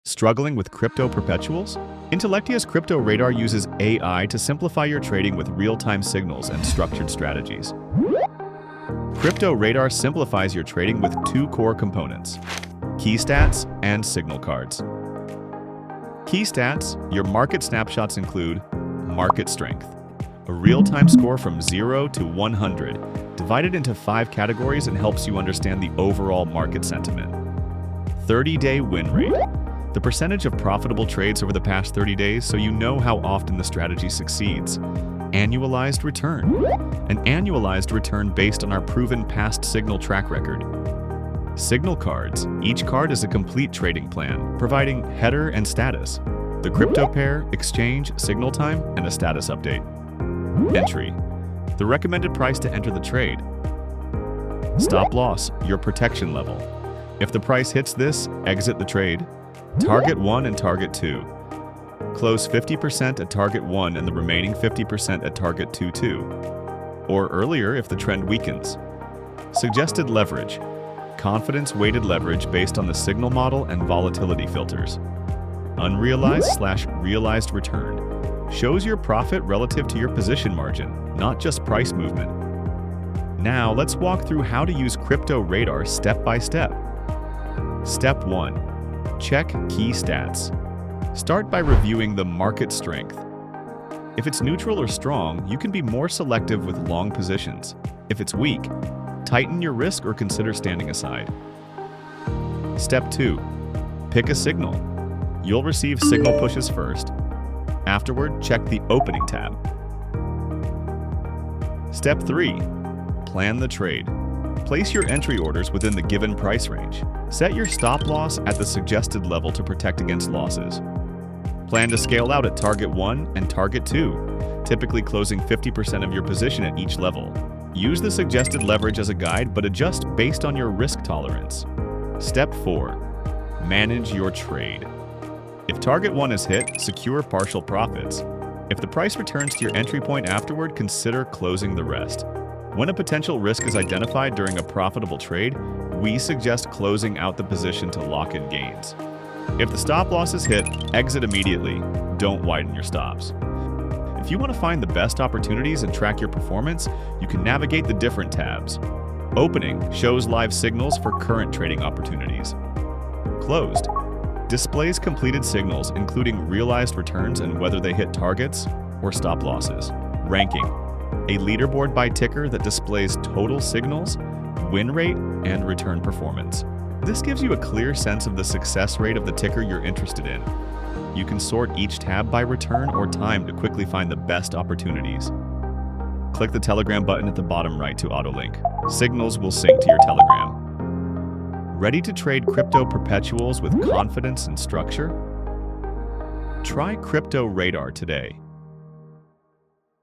Struggling with crypto perpetuals? Intellectia's Crypto Radar uses AI to simplify your trading with real-time signals and structured strategies. Crypto Radar simplifies your trading with two core components: key stats and signal cards. Key stats, your market snapshots include market strength, a real-time score from 0 to 100, divided into 5 categories and helps you understand the overall market sentiment. 30-day win rate, the percentage of profitable trades over the past 30 days so you know how often the strategy succeeds. Annualized return, an annualized return based on our proven past signal track record. Signal cards, each card is a complete trading plan, providing header and status, the crypto pair, exchange, signal time, and a status update. Entry, the recommended price to enter the trade. Stop loss, your protection level. If the price hits this, exit the trade. Target 1 and Target 2. Close 50% at Target 1 and the remaining 50% at Target 2. Or earlier if the trend weakens. Suggested leverage. Confidence-weighted leverage based on the signal model and volatility filters. Unrealized/realized return. Shows your profit relative to your position margin, not just price movement. Now let's walk through how to use Crypto Radar step by step. Step 1. Check key stats. Start by reviewing the market strength. If it's neutral or strong, you can be more selective with long positions. If it's weak, tighten your risk or consider standing aside. Step 2. Pick a signal. You'll receive signal pushes first. Afterward, check the opening tab. Step 3. Plan the trade. Place your entry orders within the given price range. Set your stop loss at the suggested level to protect against losses. Plan to scale out at Target 1 and Target 2, typically closing 50% of your position at each level. Use the suggested leverage as a guide, but adjust based on your risk tolerance. Step 4. Manage your trade. If Target 1 is hit, secure partial profits. If the price returns to your entry point afterward, consider closing the rest. When a potential risk is identified during a profitable trade, we suggest closing out the position to lock in gains. If the stop loss is hit, exit immediately. Don't widen your stops. If you want to find the best opportunities and track your performance, you can navigate the different tabs. Opening shows live signals for current trading opportunities. Closed displays completed signals, including realized returns and whether they hit targets or stop losses. Ranking, a leaderboard by ticker that displays total signals, win rate, and return performance. This gives you a clear sense of the success rate of the ticker you're interested in. You can sort each tab by return or time to quickly find the best opportunities. Click the Telegram button at the bottom right to auto-link. Signals will sync to your Telegram. Ready to trade crypto perpetuals with confidence and structure? Try Crypto Radar today.